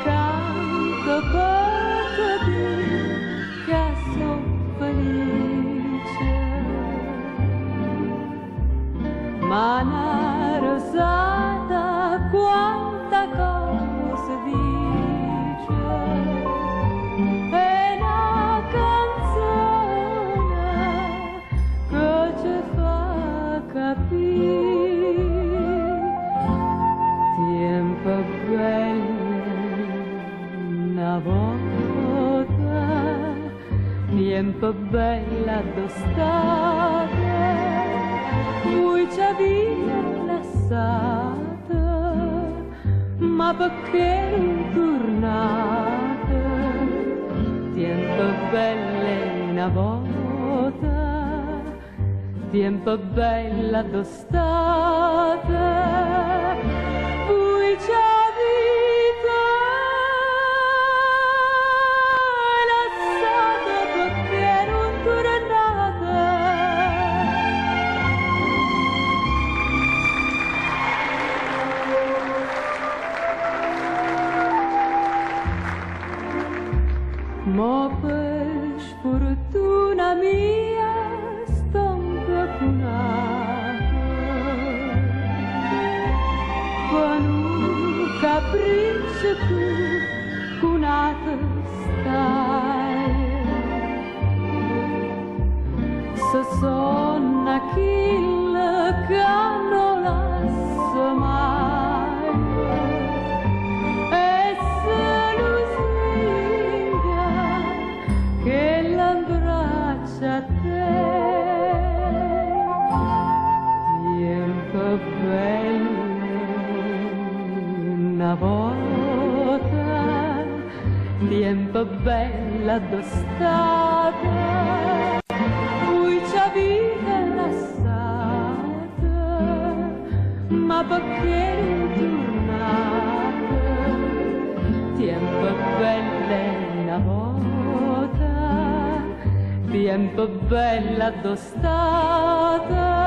canto per dire che sono felice. Ma una rosata quanta cosa dice, è una canzone che ci fa capire tempo bello una volta, tempo bella d'estate, voi ci avete lasciato, ma perché non tornate? Tempo belle una volta, tempo bella d'estate, voi ci avete lasciato perché non tornate. Ma per sfortuna mia sto incapunata con un capriccio tu cunata stai. Se sono aquella che non lascia mai, e se lo sveglia che l'abbraccia a te, tempo bello una volta, tempo bella d'estate, voi ci avete lasciato, ma perché non tornate? Tempo bella una volta, tempo bella d'estate.